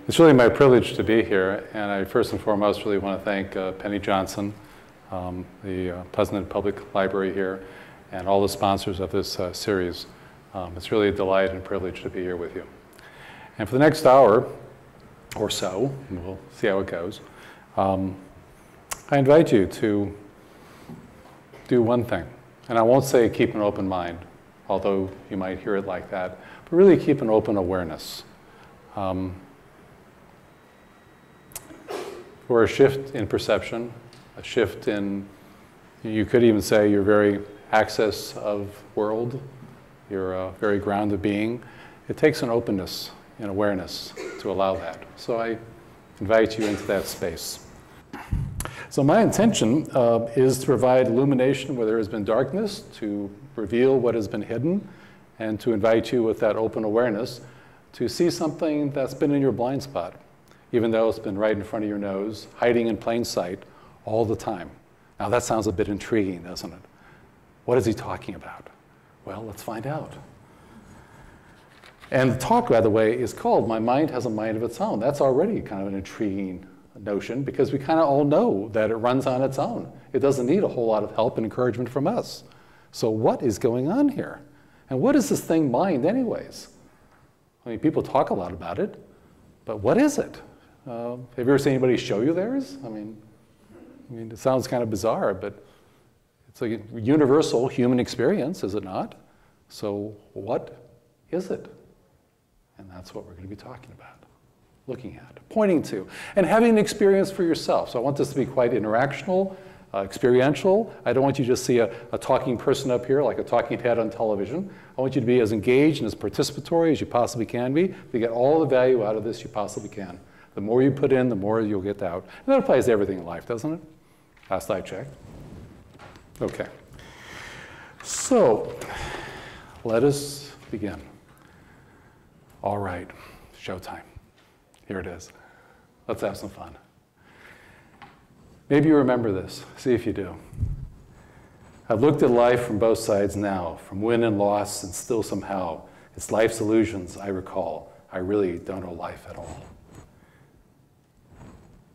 It's really my privilege to be here, and I first and foremost really want to thank Penny Johnson, the Pleasanton Public Library here, and all the sponsors of this series. It's really a delight and privilege to be here with you. And for the next hour or so, and we'll see how it goes, I invite you to do one thing. And I won't say keep an open mind, although you might hear it like that, but really keep an open awareness. For a shift in perception, a shift in, you could even say, your very axis of world, your very ground of being. It takes an openness and awareness to allow that. So I invite you into that space. So my intention is to provide illumination where there has been darkness, to reveal what has been hidden, and to invite you with that open awareness to see something that's been in your blind spot, even though it's been right in front of your nose, hiding in plain sight all the time. Now that sounds a bit intriguing, doesn't it? What is he talking about? Well, let's find out. And the talk, by the way, is called My Mind Has a Mind of Its Own. That's already kind of an intriguing notion because we kind of all know that it runs on its own. It doesn't need a whole lot of help and encouragement from us. So what is going on here? And what is this thing mind anyways? I mean, people talk a lot about it, but what is it? Have you ever seen anybody show you theirs? I mean, it sounds kind of bizarre, but it's a universal human experience, is it not? So what is it? And that's what we're going to be talking about, looking at, pointing to, and having an experience for yourself. So I want this to be quite interactional, experiential. I don't want you to just see a talking person up here like a talking head on television. I want you to be as engaged and as participatory as you possibly can be to get all the value out of this you possibly can. The more you put in, the more you'll get out. And that applies to everything in life, doesn't it? Last I checked. Okay. So, let us begin. All right, showtime. Here it is. Let's have some fun. Maybe you remember this. See if you do. I've looked at life from both sides now, from win and loss, and still somehow, it's life's illusions I recall. I really don't know life at all.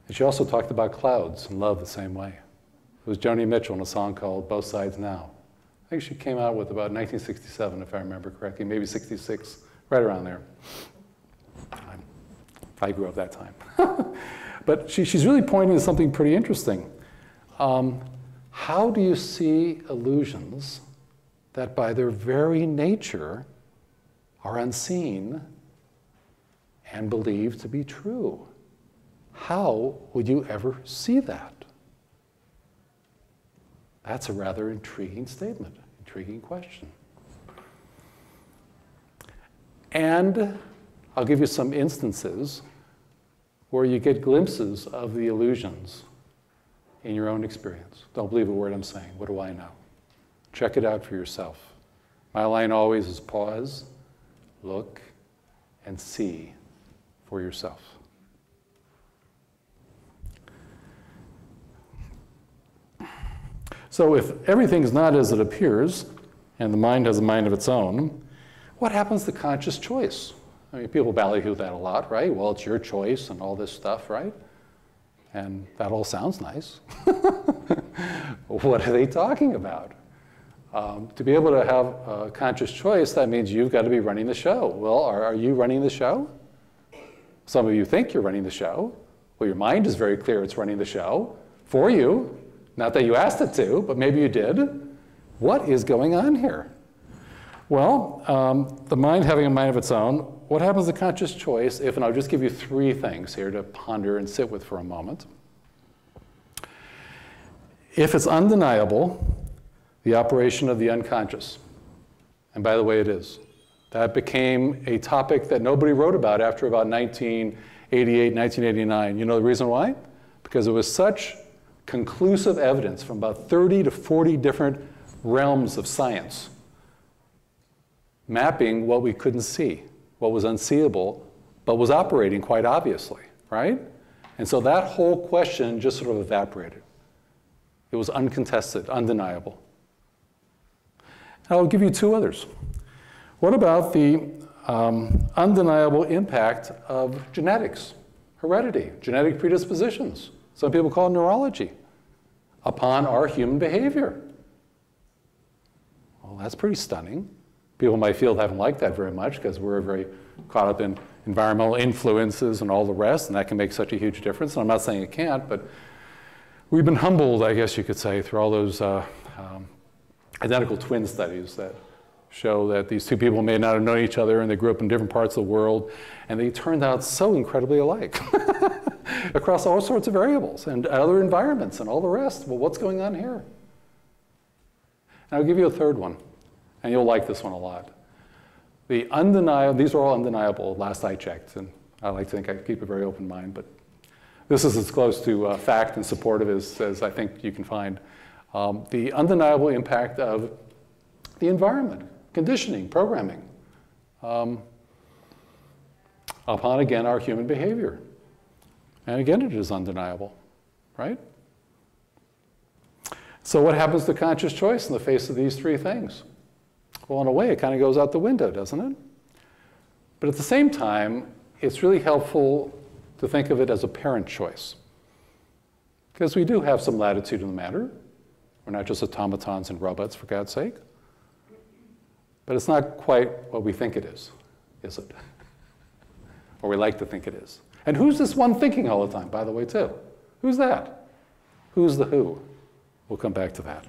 And she also talked about clouds and love the same way. It was Joni Mitchell in a song called Both Sides Now. I think she came out with about 1967, if I remember correctly, maybe 66, right around there. I grew up that time. But she's really pointing to something pretty interesting. How do you see illusions that by their very nature are unseen and believed to be true? How would you ever see that? That's a rather intriguing statement, intriguing question. And I'll give you some instances where you get glimpses of the illusions in your own experience. Don't believe a word I'm saying. What do I know? Check it out for yourself. My line always is pause, look, and see for yourself. So if everything's not as it appears, and the mind has a mind of its own, what happens to conscious choice? I mean, people ballyhoo that a lot, right? Well, it's your choice and all this stuff, right? And that all sounds nice. What are they talking about? To be able to have a conscious choice, that means you've got to be running the show. Well, are you running the show? Some of you think you're running the show. Well, your mind is very clear it's running the show for you. Not that you asked it to, but maybe you did. What is going on here? Well, the mind having a mind of its own, what happens to conscious choice if, and I'll just give you three things here to ponder and sit with for a moment. If it's undeniable, the operation of the unconscious, and by the way it is, that became a topic that nobody wrote about after about 1988, 1989. You know the reason why? Because it was such conclusive evidence from about 30 to 40 different realms of science, mapping what we couldn't see, what was unseeable, but was operating quite obviously, right? And so that whole question just sort of evaporated. It was uncontested, undeniable. I'll give you two others. What about the undeniable impact of genetics, heredity, genetic predispositions? Some people call it neurology, upon our human behavior. Well, that's pretty stunning. People in my field haven't liked that very much because we're very caught up in environmental influences and all the rest, and that can make such a huge difference. And I'm not saying it can't, but we've been humbled, I guess you could say, through all those identical twin studies that show that these two people may not have known each other and they grew up in different parts of the world, and they turned out so incredibly alike across all sorts of variables and other environments and all the rest. Well, what's going on here? And I'll give you a third one, and you'll like this one a lot. The undeniable, these are all undeniable, last I checked, and I like to think I keep a very open mind, but this is as close to fact and supportive as I think you can find. The undeniable impact of the environment, conditioning, programming, upon, again, our human behavior. And again, it is undeniable, right? So what happens to conscious choice in the face of these three things? Well, in a way, it kind of goes out the window, doesn't it? But at the same time, it's really helpful to think of it as a parent choice. Because we do have some latitude in the matter. We're not just automatons and robots, for God's sake. But it's not quite what we think it is it? Or we like to think it is. And who's this one thinking all the time, by the way, too? Who's that? Who's the who? We'll come back to that.